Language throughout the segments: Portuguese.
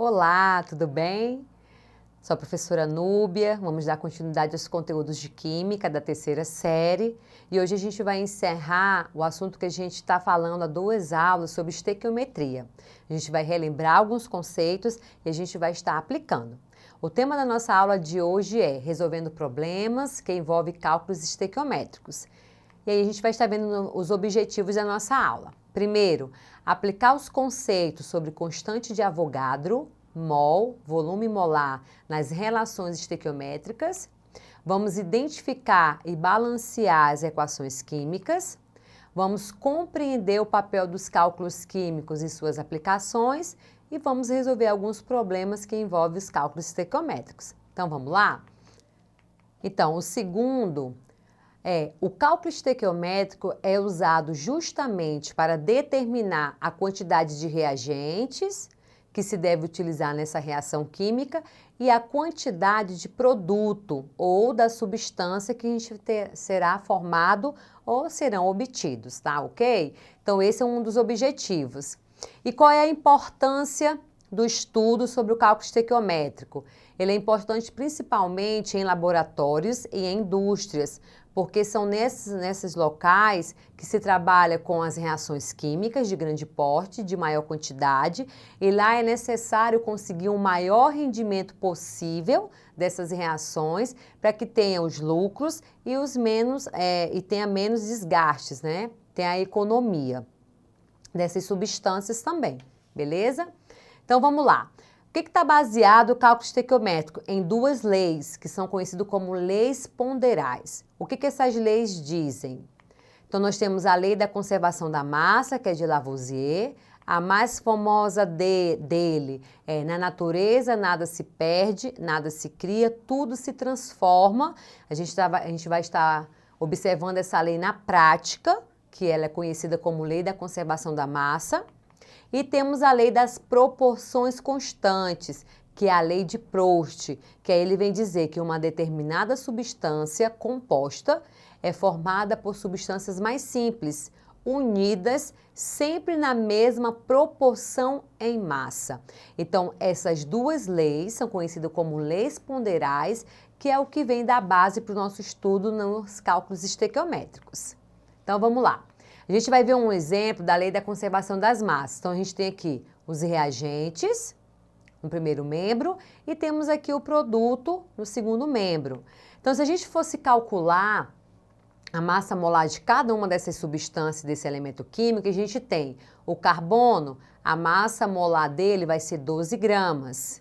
Olá, tudo bem? Sou a professora Núbia, vamos dar continuidade aos conteúdos de Química da terceira série e hoje a gente vai encerrar o assunto que a gente está falando há 2 aulas sobre estequiometria. A gente vai relembrar alguns conceitos e a gente vai estar aplicando. O tema da nossa aula de hoje é resolvendo problemas que envolvem cálculos estequiométricos. E aí a gente vai estar vendo os objetivos da nossa aula. Primeiro, aplicar os conceitos sobre constante de Avogadro, mol, volume molar, nas relações estequiométricas. Vamos identificar e balancear as equações químicas. Vamos compreender o papel dos cálculos químicos e suas aplicações. E vamos resolver alguns problemas que envolvem os cálculos estequiométricos. Então, vamos lá? Então, o segundo o cálculo estequiométrico é usado justamente para determinar a quantidade de reagentes que se deve utilizar nessa reação química e a quantidade de produto ou da substância que a gente será formado ou serão obtidos, tá? Ok? Então, esse é um dos objetivos. E qual é a importância do estudo sobre o cálculo estequiométrico? Ele é importante principalmente em laboratórios e em indústrias, porque são nesses locais que se trabalha com as reações químicas de grande porte, de maior quantidade, e lá é necessário conseguir um maior rendimento possível dessas reações para que tenha os lucros e e tenha menos desgastes, né? Tenha a economia dessas substâncias também, beleza? Então vamos lá. O que está baseado o cálculo estequiométrico? Em 2 leis, que são conhecidas como leis ponderais. O que essas leis dizem? Então, nós temos a lei da conservação da massa, que é de Lavoisier. A mais famosa dele é: na natureza nada se perde, nada se cria, tudo se transforma. A gente vai estar observando essa lei na prática, que ela é conhecida como lei da conservação da massa. E temos a lei das proporções constantes, que é a lei de Proust, que aí ele vem dizer que uma determinada substância composta é formada por substâncias mais simples, unidas sempre na mesma proporção em massa. Então, essas 2 leis são conhecidas como leis ponderais, que é o que vem da base para o nosso estudo nos cálculos estequiométricos. Então, vamos lá. A gente vai ver um exemplo da lei da conservação das massas. Então, a gente tem aqui os reagentes no primeiro membro e temos aqui o produto no segundo membro. Então, se a gente fosse calcular a massa molar de cada uma dessas substâncias, desse elemento químico, a gente tem o carbono, a massa molar dele vai ser 12 gramas.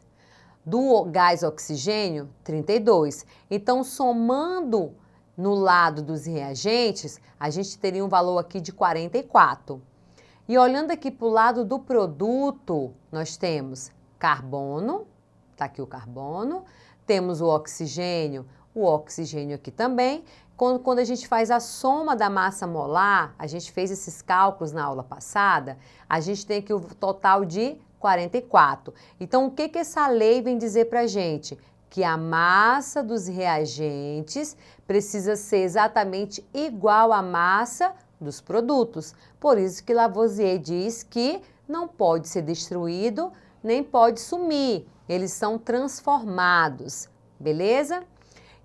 Do gás oxigênio, 32. Então, somando no lado dos reagentes, a gente teria um valor aqui de 44. E olhando aqui para o lado do produto, nós temos carbono, está aqui o carbono, temos o oxigênio aqui também. Quando a gente faz a soma da massa molar, a gente fez esses cálculos na aula passada, a gente tem aqui o total de 44. Então, o que essa lei vem dizer para a gente? Que a massa dos reagentes precisa ser exatamente igual à massa dos produtos. Por isso que Lavoisier diz que não pode ser destruído, nem pode sumir. Eles são transformados, beleza?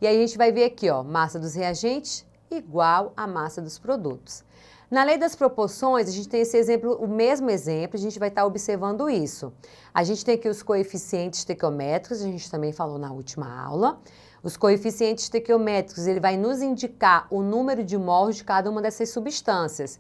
E aí a gente vai ver aqui, ó, massa dos reagentes igual à massa dos produtos. Na lei das proporções, a gente tem esse exemplo, o mesmo exemplo, a gente vai estar observando isso. A gente tem aqui os coeficientes estequiométricos, a gente também falou na última aula. Os coeficientes estequiométricos, ele vai nos indicar o número de mols de cada uma dessas substâncias.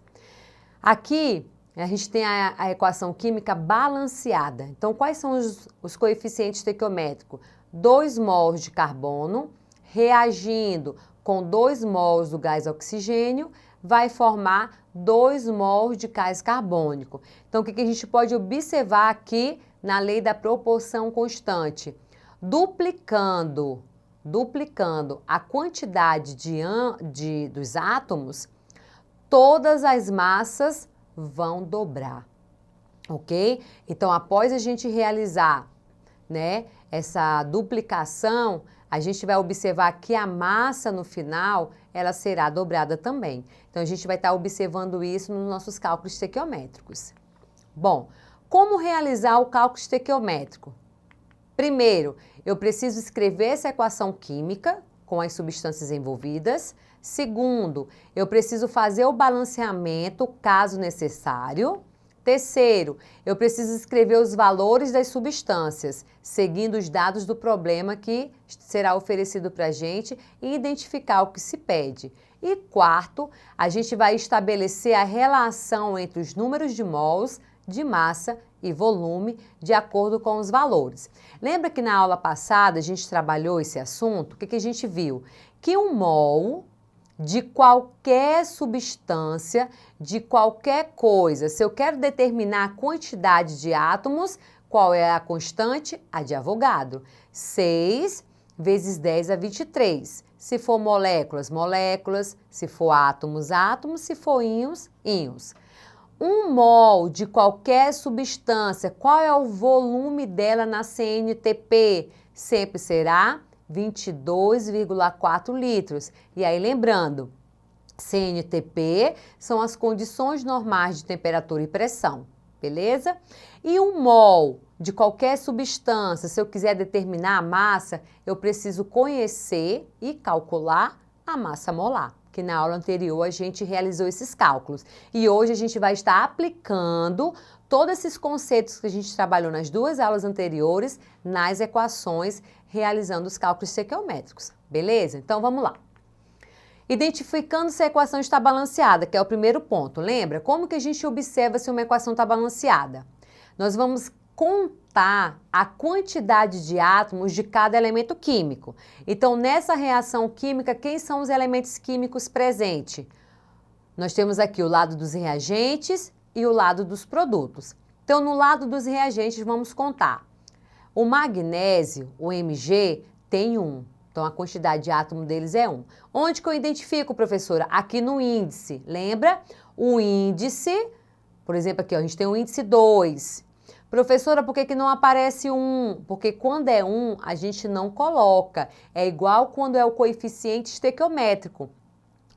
Aqui, a gente tem a equação química balanceada. Então, quais são os coeficientes estequiométricos? 2 mols de carbono reagindo com 2 mols do gás oxigênio, vai formar 2 mols de gás carbônico. Então, o que a gente pode observar aqui na lei da proporção constante? Duplicando a quantidade dos átomos, todas as massas vão dobrar, ok? Então, após a gente realizar, né, essa duplicação, a gente vai observar que a massa no final, ela será dobrada também. Então, a gente vai estar observando isso nos nossos cálculos estequiométricos. Bom, como realizar o cálculo estequiométrico? Primeiro, eu preciso escrever essa equação química com as substâncias envolvidas. Segundo, eu preciso fazer o balanceamento, caso necessário. Terceiro, eu preciso escrever os valores das substâncias, seguindo os dados do problema que será oferecido para a gente e identificar o que se pede. E quarto, a gente vai estabelecer a relação entre os números de mols, de massa e volume, de acordo com os valores. Lembra que na aula passada a gente trabalhou esse assunto? O que a gente viu? Que um mol de qualquer substância, de qualquer coisa, se eu quero determinar a quantidade de átomos, qual é a constante? A de Avogadro. 6 vezes 10 a 23. Se for moléculas, moléculas. Se for átomos, átomos. Se for íons, íons. Um mol de qualquer substância, qual é o volume dela na CNTP? Sempre será 22,4 litros. E aí, lembrando, CNTP são as condições normais de temperatura e pressão, beleza? E um mol de qualquer substância, se eu quiser determinar a massa, eu preciso conhecer e calcular a massa molar, que na aula anterior a gente realizou esses cálculos. E hoje a gente vai estar aplicando todos esses conceitos que a gente trabalhou nas duas aulas anteriores nas equações, realizando os cálculos estequiométricos, beleza? Então vamos lá. Identificando se a equação está balanceada, que é o primeiro ponto. Lembra? Como que a gente observa se uma equação está balanceada? Nós vamos contar a quantidade de átomos de cada elemento químico. Então, nessa reação química, quem são os elementos químicos presentes? Nós temos aqui o lado dos reagentes e o lado dos produtos. Então, no lado dos reagentes, vamos contar. O magnésio, o Mg, tem 1. Então, a quantidade de átomo deles é 1. Onde que eu identifico, professora? Aqui no índice. Lembra? O índice, por exemplo, aqui ó, a gente tem o índice 2. Professora, por que não aparece 1? Porque quando é 1, a gente não coloca. É igual quando é o coeficiente estequiométrico.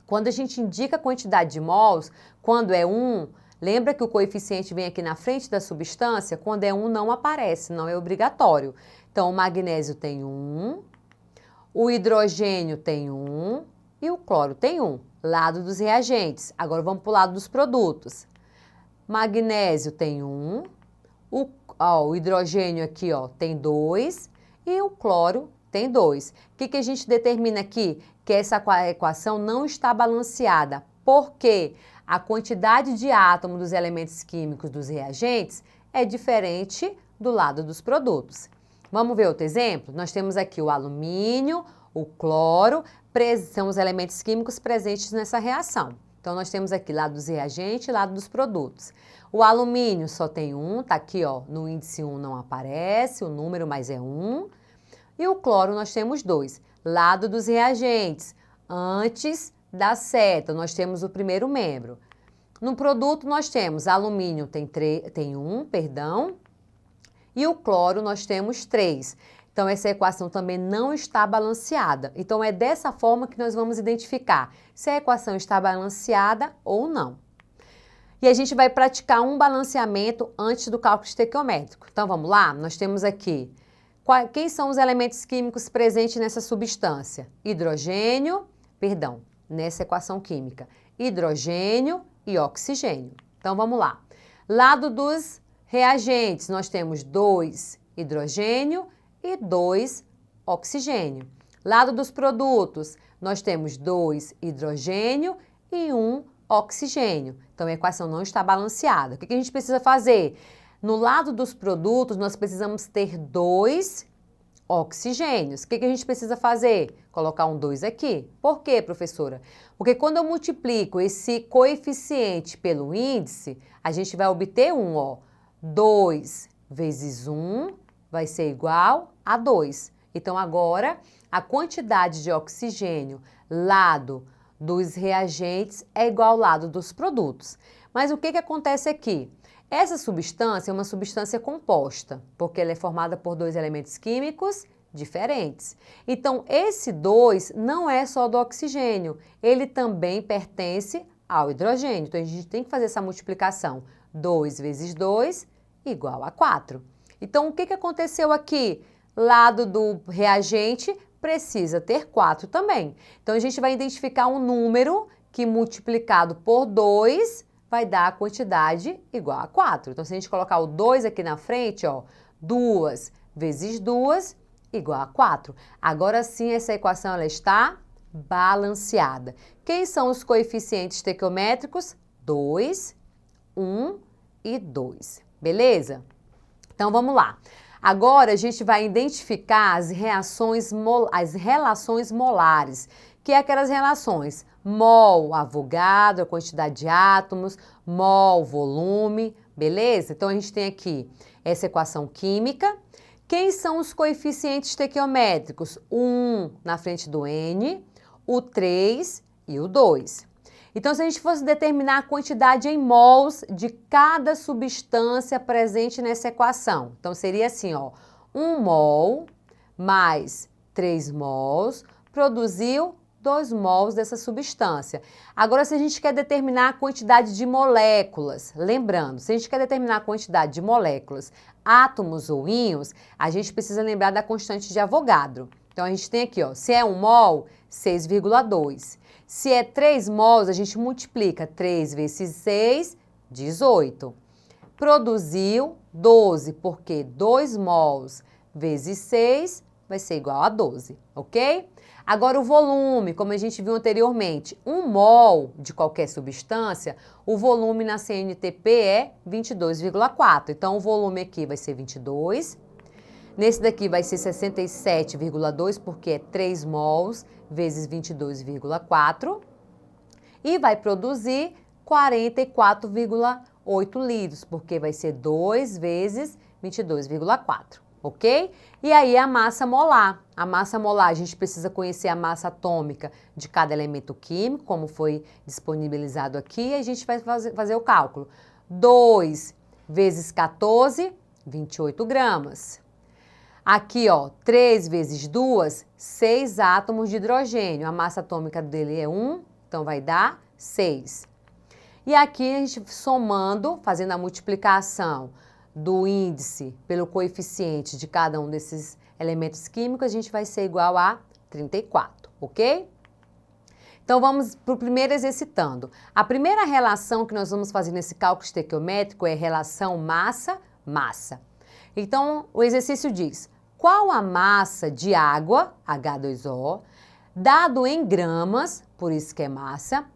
Quando a gente indica a quantidade de mols, quando é 1, lembra que o coeficiente vem aqui na frente da substância? Quando é 1, não aparece, não é obrigatório. Então, o magnésio tem 1, o hidrogênio tem 1 e o cloro tem 1. Lado dos reagentes. Agora, vamos para o lado dos produtos. Magnésio tem 1, o hidrogênio aqui ó, tem 2 e o cloro tem 2. O que a gente determina aqui? Que essa equação não está balanceada. Por quê? A quantidade de átomo dos elementos químicos dos reagentes é diferente do lado dos produtos. Vamos ver outro exemplo? Nós temos aqui o alumínio, o cloro, são os elementos químicos presentes nessa reação. Então, nós temos aqui lado dos reagentes e lado dos produtos. O alumínio só tem 1, tá aqui ó, no índice 1 não aparece, o número, mas é 1. E o cloro nós temos 2. Lado dos reagentes, antes da seta, nós temos o primeiro membro. No produto nós temos alumínio tem 1, e o cloro nós temos 3. Então, essa equação também não está balanceada. Então, é dessa forma que nós vamos identificar se a equação está balanceada ou não. E a gente vai praticar um balanceamento antes do cálculo estequiométrico. Então, vamos lá? Nós temos aqui quem são os elementos químicos presentes nessa substância? Nessa equação química. Hidrogênio e oxigênio. Então, vamos lá. Lado dos reagentes, nós temos 2 hidrogênio e 2 oxigênio. Lado dos produtos, nós temos 2 hidrogênio e 1 oxigênio. Então, a equação não está balanceada. O que a gente precisa fazer? No lado dos produtos, nós precisamos ter 2 oxigênios. O que a gente precisa fazer? Colocar um 2 aqui. Por quê, professora? Porque quando eu multiplico esse coeficiente pelo índice, a gente vai obter 1, ó. 2 vezes 1 vai ser igual a 2. Então, agora, a quantidade de oxigênio lado dos reagentes é igual ao lado dos produtos. Mas o que acontece aqui? Essa substância é uma substância composta, porque ela é formada por 2 elementos químicos diferentes. Então, esse 2 não é só do oxigênio, ele também pertence ao hidrogênio. Então, a gente tem que fazer essa multiplicação. 2 vezes 2 igual a 4. Então, o que aconteceu aqui? lado do reagente precisa ter 4 também. Então, a gente vai identificar um número que multiplicado por 2 vai dar a quantidade igual a 4. Então, se a gente colocar o 2 aqui na frente, ó, 2 vezes 2 igual a 4. Agora sim, essa equação ela está balanceada. Quem são os coeficientes estequiométricos? 2, 1 e 2. Beleza? Então, vamos lá. Agora, a gente vai identificar as relações molares, que é aquelas relações mol, Avogadro, a quantidade de átomos, mol, volume, beleza? Então, a gente tem aqui essa equação química. Quem são os coeficientes estequiométricos? O 1 na frente do N, o 3 e o 2. Então, se a gente fosse determinar a quantidade em mols de cada substância presente nessa equação, então seria assim, ó, 1 mol mais 3 mols produziu 2 mols dessa substância. Agora, se a gente quer determinar a quantidade de moléculas, lembrando, se a gente quer determinar a quantidade de moléculas, átomos ou íons, a gente precisa lembrar da constante de Avogadro. Então, a gente tem aqui, ó, se é 1 mol, 6,2. Se é 3 mols, a gente multiplica 3 vezes 6, 18. Produziu 12, porque 2 mols vezes 6 vai ser igual a 12, ok? Agora o volume, como a gente viu anteriormente, 1 mol de qualquer substância, o volume na CNTP é 22,4. Então o volume aqui vai ser 22. Nesse daqui vai ser 67,2, porque é 3 mols vezes 22,4. E vai produzir 44,8 litros, porque vai ser 2 vezes 22,4, ok? E aí a massa molar. A massa molar, a gente precisa conhecer a massa atômica de cada elemento químico, como foi disponibilizado aqui, e a gente vai fazer o cálculo. 2 vezes 14, 28 gramas. Aqui, ó, 3 vezes 2, 6 átomos de hidrogênio. A massa atômica dele é 1, então vai dar 6. E aqui a gente somando, fazendo a multiplicação do índice pelo coeficiente de cada um desses elementos químicos, a gente vai ser igual a 34, ok? Então vamos para o primeiro exercitando. A primeira relação que nós vamos fazer nesse cálculo estequiométrico é relação massa-massa. Então o exercício diz: qual a massa de água, H2O, dado em gramas, por isso que é massa,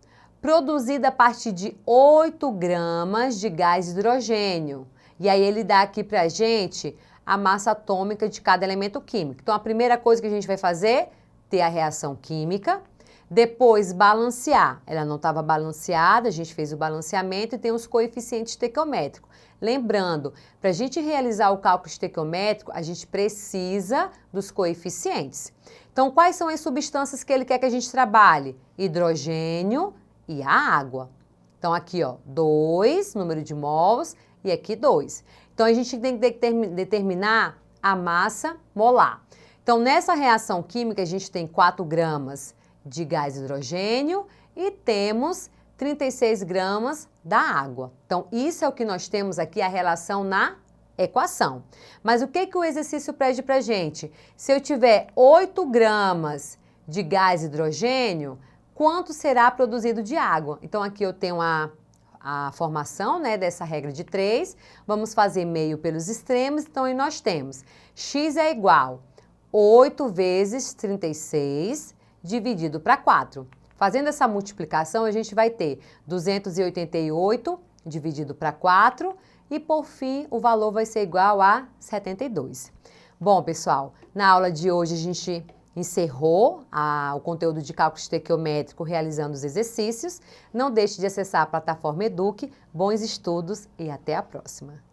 produzida a partir de 8 gramas de gás hidrogênio. E aí ele dá aqui pra gente a massa atômica de cada elemento químico. Então a primeira coisa que a gente vai fazer, ter a reação química, depois balancear. Ela não estava balanceada, a gente fez o balanceamento e tem os coeficientes estequiométricos. Lembrando, para a gente realizar o cálculo estequiométrico, a gente precisa dos coeficientes. Então, quais são as substâncias que ele quer que a gente trabalhe? Hidrogênio e a água. Então, aqui, ó, 2, número de mols, e aqui 2. Então, a gente tem que determinar a massa molar. Então, nessa reação química, a gente tem 4 gramas de gás hidrogênio e temos 36 gramas da água. Então, isso é o que nós temos aqui, a relação na equação. Mas o que o exercício pede pra gente? Se eu tiver 8 gramas de gás hidrogênio, quanto será produzido de água? Então, aqui eu tenho a formação, né, dessa regra de 3. Vamos fazer meio pelos extremos. Então, aí nós temos x é igual a 8 vezes 36 dividido para 4. Fazendo essa multiplicação, a gente vai ter 288 dividido para 4 e, por fim, o valor vai ser igual a 72. Bom, pessoal, na aula de hoje a gente encerrou o conteúdo de cálculo estequiométrico realizando os exercícios. Não deixe de acessar a plataforma Eduque. Bons estudos e até a próxima!